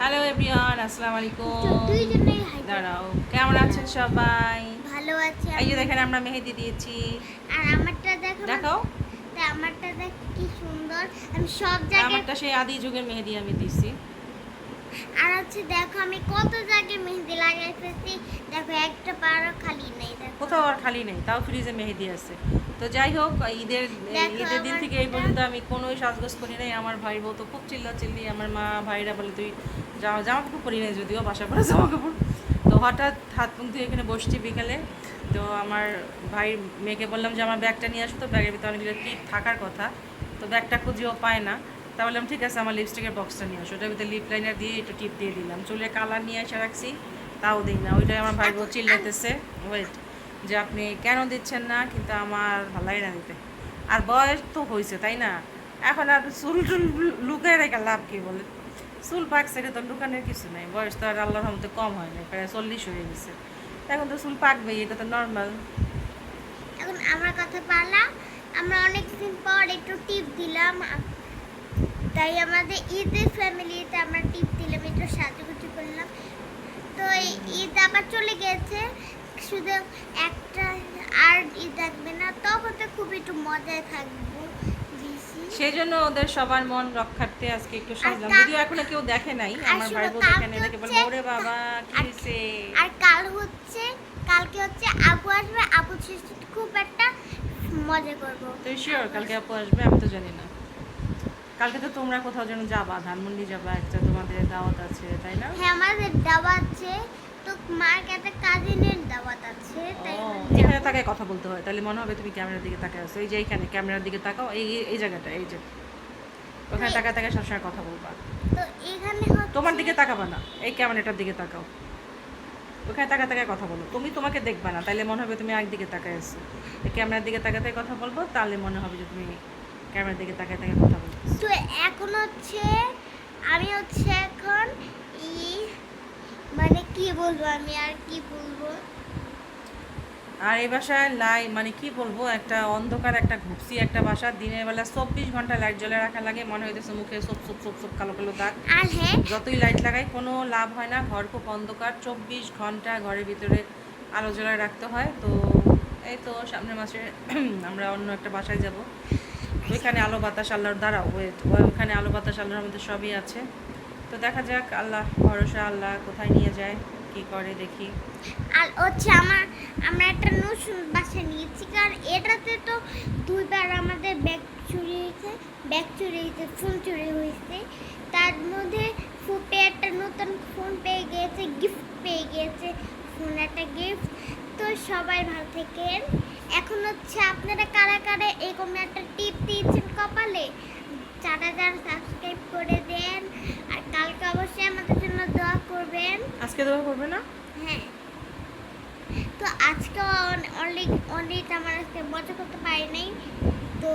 Hello everyone, আসসালামু আলাইকুম। দুইজনেই হাই দাঁড়াও, কেমন আছেন সবাই? ভালো আছি এই যে আমি। দেখেন আমরা মেহেদি দিয়েছি। আর আমারটা দেখো না, দেখো, তা আমারটা দেখ কি সুন্দর। আমি সব আর জায়গায় আমারটা সেই আদি যুগের মেহেদি আমি দিছি। আর হচ্ছে দেখো আমি কত জায়গায় মেহেদি লাগাইতেছি। দেখো একটা পাড়ও খালি নেই। দেখো কোথাও আর খালি নেই, তাও ফ্রিজে মেহেদি আছে। তো যাই হোক, ঈদের দেখো ঈদের দিন থেকে এই আমারটা। পর্যন্ত আমি কোনোই সাজগোজ করি নাই। আমার ভাই বউ তো খুব চিল্লি, আমার মা ভাইরা বলে তুই জামা কাপড় পরি নাই, যদিও বাসা পরে জামা কাপড়। তো হঠাৎ হাত মুখ ধুয়ে এখানে বসছি বিকালে। তো আমার ভাই মেয়েকে বললাম যে আমার ব্যাগটা নিয়ে আসো, তো ব্যাগের ভিতরে অনেকগুলো টিপ থাকার কথা। তো ব্যাগটা খুঁজেও পায় না। তা বললাম ঠিক আছে, আমার লিপস্টিকের বক্সটা নিয়ে আসো। ওটার ভিতরে লিপ লাইনার দিয়ে একটু টিপ দিয়ে দিলাম, চুলে কালার নিয়ে এসে রাখছি, তাও দিই না। ওইটাই আমার ভাই বউ চিল্লাইতেছে, ওয়েট, যে আপনি কেন দিচ্ছেন না, কিন্তু আমার ভালো লাগে না দিতে। আর বয়স তো হয়েছে, তাই না? এখন আর চুল টুল লুকায় রেখে লাভ কি বলে? চুল পাকছে, এটা তো লুকানোর কিছু নাই। বয়স তো আর আল্লাহর রহমতে কম হয় না, প্রায় 40 হয়ে গেছে। এখন তো চুল পাকবেই, এটা তো নর্মাল। এখন আমার কথা পালা। আমরা অনেকদিন পর একটু টিপ দিলাম, তাই আমাদের ঈদের ফ্যামিলিতে আমরা টিপ দিলাম, একটু সাজুগুজু করলাম। তো এই ঈদ আবার চলে গেছে, শুধু একটা আর ঈদ থাকবে না, তখন তো খুব একটু মজায় থাকবো বেশি। সেই জন্য ওদের সবার মন রক্ষার্থে আজকে একটু সাজলাম, যদিও এখনো কেউ দেখে নাই। আর আমার ভাই শুনো, বউ দেখে নাই, কালকে দেখে বলে হচ্ছে ওরে বাবা কি আর হয়েছে। আর কালকে হচ্ছে আপু আসবে। আপুর সাথে খুব একটা মজা করবো। তুই শিওর কালকে আপু আসবে? আমি তো জানি না। কালকে তো তোমরা কোথাও যেন যাবা, ধানমন্ডি যাবা, একটা তোমাদের দাওয়াত আছে, তাই না? হ্যাঁ, আমাদের দাওয়াত আছে, তো মার কাছে কাজিনের দাওয়াত আছে, ও, তাই এখানে যাবো। তাকায় কথা বলতে হয়, তাহলে মনে হবে তুমি ক্যামেরার দিকে তাকায় আছো। এই যে এইখানে ক্যামেরার দিকে তাকাও, এই জায়গাটা, এই যে ওখানে তো তাকায় তাকায় সবসময় কথা বলবা। তো এখানে তোমার হচ্ছে দিকে তাকাবা না, এই ক্যামেরাটার দিকে তাকাও। ওখানে তাকায় তাকায় কথা বলো। তুমি তোমাকে দেখবা না, তাহলে মনে হবে তুমি একদিকে তাকায় আছো। এই ক্যামেরার দিকে তাকাতে কথা বলবো, তাহলে মনে হবে যে তুমি ক্যামেরার দিকে তাকায় তাকায় কথা বলতেছো। তো এখন হচ্ছে আমি হচ্ছে এখন ই মানে কি বলবো, আমি আর কি বলবো। আর এই বাসায় মানে কি বলবো, একটা অন্ধকার, একটা ঘুপসি একটা বাসা। দিনের বেলা 24 ঘন্টা লাইট জ্বলে রাখা লাগে, মনে হইতেছে মুখে সব সব সব সব কালো কালো দাগ। আর হ্যাঁ, যতই লাইট লাগাই কোনো লাভ হয় না, ঘর খুব অন্ধকার। 24 ঘন্টা ঘরের ভিতরে আলো জ্বলায় রাখতে হয়। তো এই তো সামনের মাসে আমরা অন্য একটা বাসায় যাব। তো ওইখানে আলো বাতাস আল্লাহর দ্বারা ওয়েট, ওইখানে আলো বাতাস আল্লাহর মধ্যে সবই আছে। তো দেখা যাক, আল্লাহ ভরসা, আল্লাহ কোথায় নিয়ে যায়, কি করে দেখি। আর হচ্ছে আমরা একটা নতুন বাসা নিয়েছি, কারণ এটাতে তো দুইবার আমাদের ব্যাগ চুরি হয়েছে, ফোন চুরি হয়েছে। তার মধ্যে ফুপে একটা নতুন ফোন পেয়ে গিয়েছে, গিফট পেয়ে গিয়েছে, ফোন একটা গিফট। তো সবাই ভালো থাকেন। এখন হচ্ছে আপনারা কারা কারা এরকম একটা টিপ দিয়েছেন কপালে, 4000 সাবস্ক্রাইব করে দেন। আর কালকে অবশ্যই আমাদের জন্য দোয়া করবেন। আজকে দেওয়া করবে না? হ্যাঁ, তো আজকে অনেক অনেক আমার আজকে মজা করতে পারি নাই। তো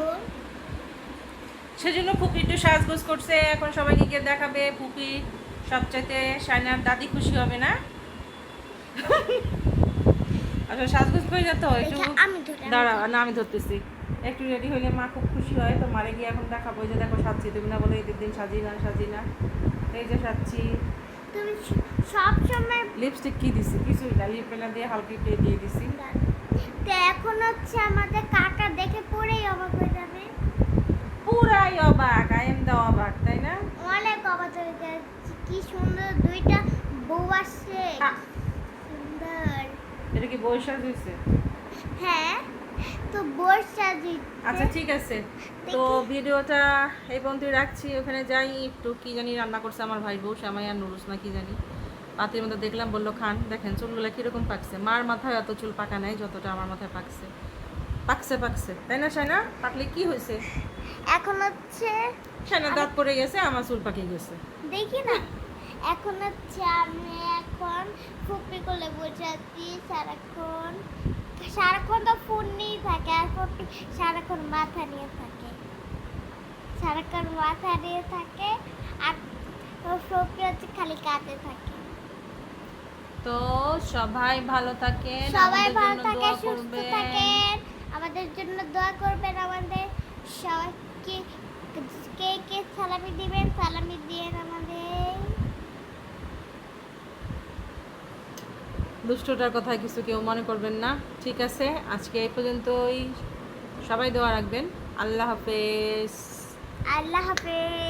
সেজন্য ফুপি একটু সাজগোজ করছে, এখন সবাইকে গিয়ে দেখাবে। ফুপি সবচাইতে সাইনার দাদি খুশি হবে না? আসলে সাজগোজ করে যেতে হয় একটু। আমি ধরে দাঁড়া, না আমি ধরতেছি। একটু রেডি হইলে মা খুব খুশি হয়। তো মারে গিয়ে এখন দেখাবো, এই যে দেখো সাজছি। তুমি না বলে ঈদের দিন সাজি না, সাজি না। এই যে সাজছি। তুমি সব সময়। লিপস্টিক কি দিছি? কিছুই না, লিপ পেনা দিয়ে হালকা একটু দিয়ে দিছি। তো এখন হচ্ছে আমাদের কাকা দেখে পড়েই অবাক হয়ে যাবে। পুরাই অবাক, আই এম দা অবাক, তাই না? অনেক অবাক হয়ে যাচ্ছে, কি সুন্দর দুইটা বউ আসছে, আহ, সুন্দর। এটা কি বৈশাখ হয়েছে? হ্যাঁ, তো বর্ষা আচ্ছা ঠিক আছে। তো ভিডিওটা এই পর্যন্তই রাখছি। ওখানে যাই, একটু কি জানি রান্না করছে আমার ভাই বউ, শ্যামাই আর নুরুস না কি জানি। পাতির মধ্যে দেখলাম, বললো খান। দেখেন চুলগুলো কীরকম পাকছে। মার মাথায় এত চুল পাকা নাই যতটা আমার মাথায় পাকছে। পাকছে পাকছে, তাই না সাইনা? পাকলে কি হয়েছে? এখন হচ্ছে সাইনা দাঁত পড়ে গেছে, আমার চুল পাকিয়ে গেছে। দেখি না, এখন হচ্ছে আমি এখন ফুপি কোলে বসে আছি সারাক্ষণ। সারাক্ষণ তো ফোন নিয়েই থাকে, আর ফুপি সারাক্ষণ মাথা নিয়ে থাকে, সারাক্ষণ মাথা নিয়ে থাকে। আর ফুপি হচ্ছে খালি কাঁদতে থাকে। তো সবাই ভালো থাকেন, সবাই আমাদের ভালো জন্য থাকে, দোয়া সুস্থ করবেন। থাকেন, আমাদের জন্য দোয়া করবেন। আমাদের সবাইকে কে কে সালামি দিবেন, সালামি দিয়েন আমাদের। দুষ্টটার কথা কিছু কেউ মনে করবেন না। ঠিক আছে, আজকে এই পর্যন্তই। সবাই দোয়া রাখবেন। আল্লাহ হাফেজ। আল্লাহ হাফেজ।